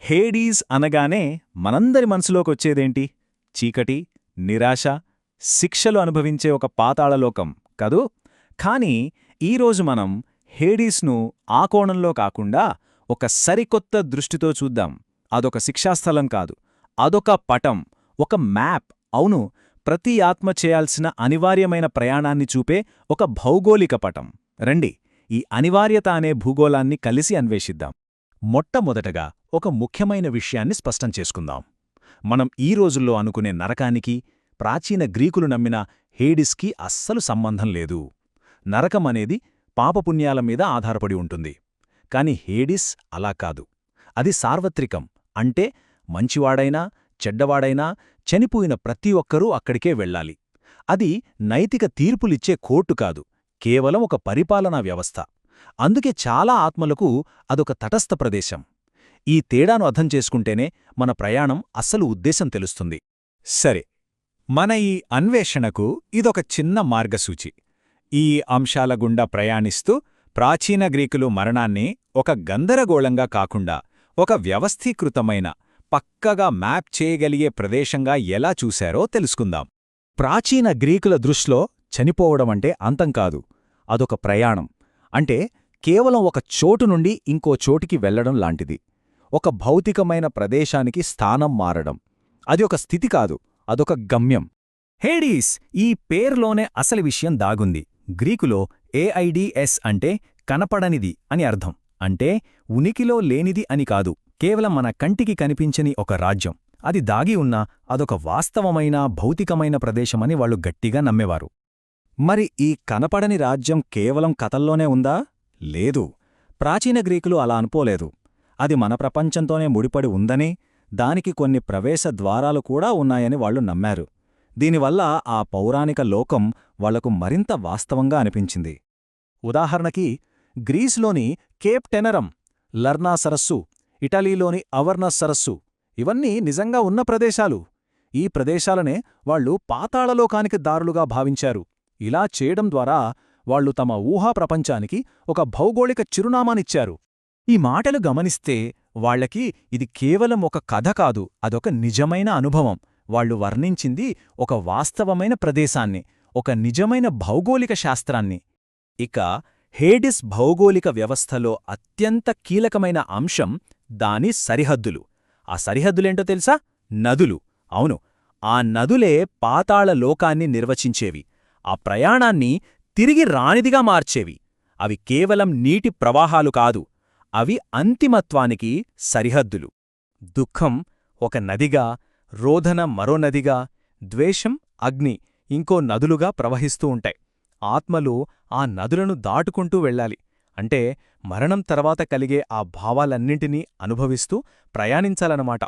Hades అనగానే మనందరి మనసులోకొచ్చేదేంటి? చీకటి, నిరాశ, శిక్షలు అనుభవించే ఒక పాతాళలోకం కదూ? కానీ ఈరోజు మనం హేడీస్ను ఆ కోణంలో కాకుండా ఒక సరికొత్త దృష్టితో చూద్దాం. అదొక శిక్షాస్థలం కాదు, అదొక పటం, ఒక మ్యాప్. అవును, ప్రతి ఆత్మ చేయాల్సిన అనివార్యమైన ప్రయాణాన్ని చూపే ఒక భౌగోళిక పటం. రండి, ఈ అనివార్యత అనే భూగోళాన్ని కలిసి అన్వేషిద్దాం. మొట్టమొదటగా ఒక ముఖ్యమైన విషయాన్ని స్పష్టం చేసుకుందాం. మనం ఈ రోజుల్లో అనుకునే నరకానికి ప్రాచీన గ్రీకులు నమ్మిన హేడిస్కి అస్సలు సంబంధం లేదు. నరకమనేది పాపపుణ్యాల మీద ఆధారపడి ఉంటుంది. కాని హేడిస్ అలా కాదు. అది సార్వత్రికం. అంటే మంచివాడైనా చెడ్డవాడైనా చనిపోయిన ప్రతి ఒక్కరూ అక్కడికే వెళ్ళాలి. అది నైతిక తీర్పులిచ్చే కోర్టు కాదు, కేవలం ఒక పరిపాలనా వ్యవస్థ. అందుకే చాలా ఆత్మలకు అదొక తటస్థ ప్రదేశం. ఈ తేడాను అర్థం చేసుకుంటేనే మన ప్రయాణం అస్సలు ఉద్దేశం తెలుస్తుంది. సరే, మన ఈ అన్వేషణకు ఇదొక చిన్న మార్గసూచి. ఈ అంశాల గుండా ప్రయాణిస్తూ ప్రాచీన గ్రీకులు మరణాన్ని ఒక గందరగోళంగా కాకుండా ఒక వ్యవస్థీకృతమైన, పక్కగా మ్యాప్ చేయగలిగే ప్రదేశంగా ఎలా చూశారో తెలుసుకుందాం. ప్రాచీన గ్రీకుల దృష్టిలో చనిపోవడమంటే అంతం కాదు, అదొక ప్రయాణం. అంటే కేవలం ఒక చోటు నుండి ఇంకో చోటికి వెళ్లడం లాంటిది. ఒక భౌతికమైన ప్రదేశానికి స్థానం మారడం. అది ఒక స్థితి కాదు, అదొక గమ్యం. హేడీస్ ఈ పేర్లోనే అసలు విషయం దాగుంది. గ్రీకులో ఏఐడిఎస్ అంటే కనపడనిది అని అర్థం. అంటే ఉనికిలో లేనిది అని కాదు, కేవలం మన కంటికి కనిపించని ఒక రాజ్యం. అది దాగి ఉన్న అదొక వాస్తవమైన భౌతికమైన ప్రదేశమని వాళ్ళు గట్టిగా నమ్మేవారు. మరి ఈ కనపడని రాజ్యం కేవలం కథల్లోనే ఉందా? లేదు. ప్రాచీన గ్రీకులు అలా అనుకోలేదు. అది మన ప్రపంచంతోనే ముడిపడి ఉందని, దానికి కొన్ని ప్రవేశ ద్వారాలు కూడా ఉన్నాయని వాళ్ళు నమ్మారు. దీనివల్ల ఆ పౌరాణిక లోకం వాళ్లకు మరింత వాస్తవంగా అనిపించింది. ఉదాహరణకి గ్రీస్లోని కేప్ టెనరమ్, లర్నా సరస్సు, ఇటలీలోని అవర్నస్ సరస్సు ఇవన్నీ నిజంగా ఉన్న ప్రదేశాలు. ఈ ప్రదేశాలనే వాళ్లు పాతాళలోకానికి దారులుగా భావించారు. ఇలా చేయడం ద్వారా వాళ్లు తమ ఊహా ప్రపంచానికి ఒక భౌగోళిక చిరునామానిచ్చారు. ఈ మాటలు గమనిస్తే వాళ్లకి ఇది కేవలం ఒక కథ కాదు, అదొక నిజమైన అనుభవం. వాళ్లు వర్ణించింది ఒక వాస్తవమైన ప్రదేశాన్ని, ఒక నిజమైన భౌగోళిక శాస్త్రాన్ని. ఇక హేడిస్ భౌగోళిక వ్యవస్థలో అత్యంత కీలకమైన అంశం దాని సరిహద్దులు. ఆ సరిహద్దులేంటో తెలుసా? నదులు. అవును, ఆ నదులే పాతాళ లోకాన్ని నిర్వచించేవి. ఆ ప్రయాణాన్ని తిరిగి రానిదిగా మార్చేవి. అవి కేవలం నీటి ప్రవాహాలు కాదు, అవి అంతిమత్వానికి సరిహద్దులు. దుఃఖం ఒక నదిగా, రోధన మరో నదిగా, ద్వేషం, అగ్ని ఇంకో నదులుగా ప్రవహిస్తూ ఉంటాయి. ఆత్మలు ఆ నదులను దాటుకుంటూ వెళ్ళాలి. అంటే మరణం తర్వాత కలిగే ఆ భావాలన్నింటినీ అనుభవిస్తూ ప్రయాణించాలన్నమాట.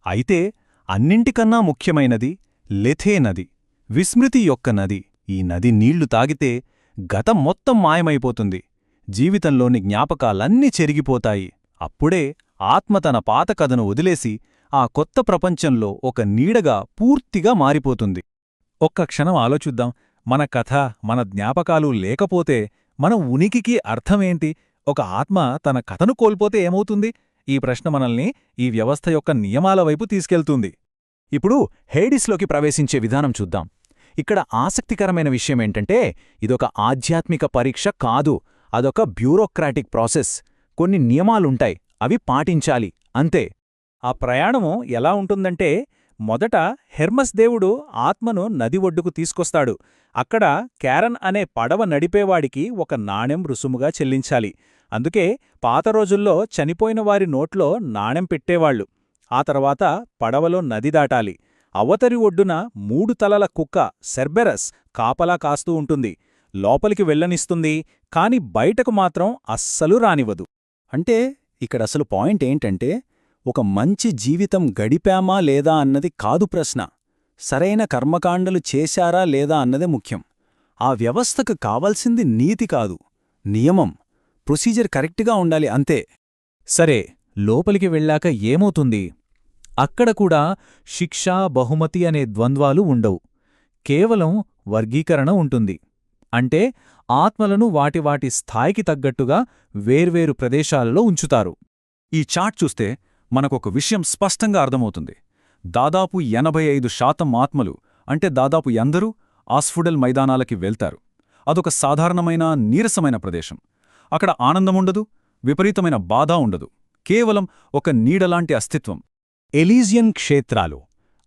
అయితే అన్నింటికన్నా ముఖ్యమైనది లెథే నది, విస్మృతి యొక్క నది. ఈ నది నీళ్లు తాగితే గతం మొత్తం మాయమైపోతుంది. జీవితంలోని జ్ఞాపకాలన్నీ చెరిగిపోతాయి. అప్పుడే ఆత్మ తన పాత కథను వదిలేసి ఆ కొత్త ప్రపంచంలో ఒక నీడగా పూర్తిగా మారిపోతుంది. ఒక్క క్షణం ఆలోచిద్దాం. మన కథ, మన జ్ఞాపకాలు లేకపోతే మన ఉనికికి అర్థమేంటి? ఒక ఆత్మ తన కథను కోల్పోతే ఏమవుతుంది? ఈ ప్రశ్న మనల్ని ఈ వ్యవస్థ యొక్క నియమాల వైపు తీసుకెళ్తుంది. ఇప్పుడు హేడిస్లోకి ప్రవేశించే విధానం చూద్దాం. ఇక్కడ ఆసక్తికరమైన విషయమేంటంటే ఇదొక ఆధ్యాత్మిక పరీక్ష కాదు, అదొక బ్యూరోక్రాటిక్ ప్రాసెస్. కొన్ని నియమాలుంటాయి, అవి పాటించాలి, అంతే. ఆ ప్రయాణము ఎలా ఉంటుందంటే, మొదట హెర్మస్ దేవుడు ఆత్మను నది ఒడ్డుకు తీసుకొస్తాడు. అక్కడ క్యారన్ అనే పడవ నడిపేవాడికి ఒక నాణెం రుసుముగా చెల్లించాలి. అందుకే పాత రోజుల్లో చనిపోయిన వారి నోట్లో నాణెం పెట్టేవాళ్లు. ఆ తర్వాత పడవలో నది దాటాలి. అవతరి ఒడ్డున 3 తలల కుక్క సెర్బెరస్ కాపలా కాస్తూ ఉంటుంది. లోపలికి వెళ్ళనిస్తుంది, కాని బయటకు మాత్రం అస్సలు రానివ్వదు. అంటే ఇక్కడసలు పాయింట్ ఏంటంటే, ఒక మంచి జీవితం గడిపామా లేదా అన్నది కాదు ప్రశ్న. సరైన కర్మకాండలు చేశారా లేదా అన్నదే ముఖ్యం. ఆ వ్యవస్థకు కావాల్సింది నీతి కాదు, నియమం, ప్రొసీజర్ కరెక్ట్గా ఉండాలి, అంతే. సరే, లోపలికి వెళ్ళాక ఏమవుతుంది? అక్కడ కూడా శిక్ష, బహుమతి అనే ద్వంద్వాలు ఉండవు. కేవలం వర్గీకరణ ఉంటుంది. అంటే ఆత్మలను వాటి స్థాయికి తగ్గట్టుగా వేర్వేరు ప్రదేశాలలో ఉంచుతారు. ఈ చార్ట్ చూస్తే మనకొక విషయం స్పష్టంగా అర్థమవుతుంది. దాదాపు 85% ఆత్మలు, అంటే దాదాపు అందరూ ఆస్ఫుడల్ మైదానాలకి వెళ్తారు. అదొక సాధారణమైన నీరసమైన ప్రదేశం. అక్కడ ఆనందముండదు, విపరీతమైన బాధ ఉండదు, కేవలం ఒక నీడలాంటి అస్తిత్వం. ఎలీజియన్ క్షేత్రాలు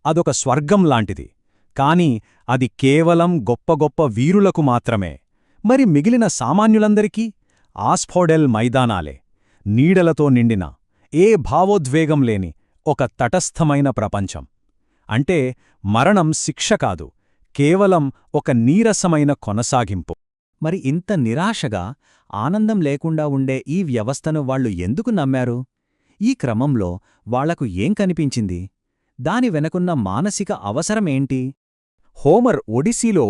అదొక స్వర్గం లాంటిది. కాని అది కేవలం గొప్ప గొప్ప వీరులకు మాత్రమే. మరి మిగిలిన సామాన్యులందరికీ ఆస్ఫోడెల్ మైదానాలే, నీడలతో నిండిన, ఏ భావోద్వేగం లేని ఒక తటస్థమైన ప్రపంచం. అంటే మరణం శిక్ష కాదు, కేవలం ఒక నీరసమైన కొనసాగింపు. మరి ఇంత నిరాశగా, ఆనందం లేకుండా ఉండే ఈ వ్యవస్థను వాళ్ళు ఎందుకు నమ్మారు? ఈ క్రమంలో వాళ్లకు ఏం కనిపించింది? దాని వెనకున్న మానసిక అవసరమేంటి? హోమర్ ఒడిసీలో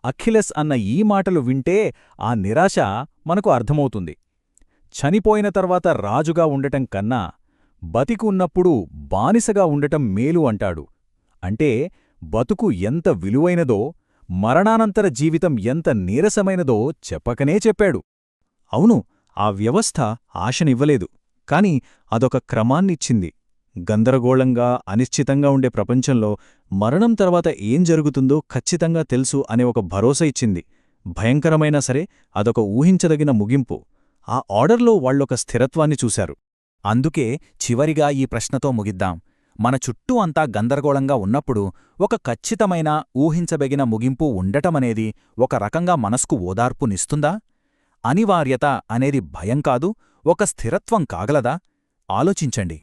అఖిలస్ అన్న ఈ మాటలు వింటే ఆ నిరాశ మనకు అర్థమవుతుంది. చనిపోయిన తర్వాత రాజుగా ఉండటం కన్నా బతికి ఉన్నప్పుడు బానిసగా ఉండటం మేలు అంటాడు. అంటే బతుకు ఎంత విలువైనదో, మరణానంతర జీవితం ఎంత నీరసమైనదో చెప్పకనే చెప్పాడు. అవును, ఆ వ్యవస్థ ఆశనివ్వలేదు, కాని అదొక క్రమాన్నిచ్చింది. గందరగోళంగా, అనిశ్చితంగా ఉండే ప్రపంచంలో మరణం తర్వాత ఏం జరుగుతుందో ఖచ్చితంగా తెలుసు అనే ఒక భరోసా ఇచ్చింది. భయంకరమైనా సరే అదొక ఊహించదగిన ముగింపు. ఆ ఆర్డర్లో వాళ్ళొక స్థిరత్వాన్ని చూశారు. అందుకే చివరిగా ఈ ప్రశ్నతో ముగిద్దాం. మన చుట్టూ అంతా గందరగోళంగా ఉన్నప్పుడు ఒక ఖచ్చితమైన, ఊహించబగిన ముగింపు ఉండటమనేది ఒక రకంగా మనస్కు ఓదార్పునిస్తుందా? అనివార్యత అనేది భయం కాదు, ఒక స్థిరత్వం కాగలదా? ఆలోచించండి.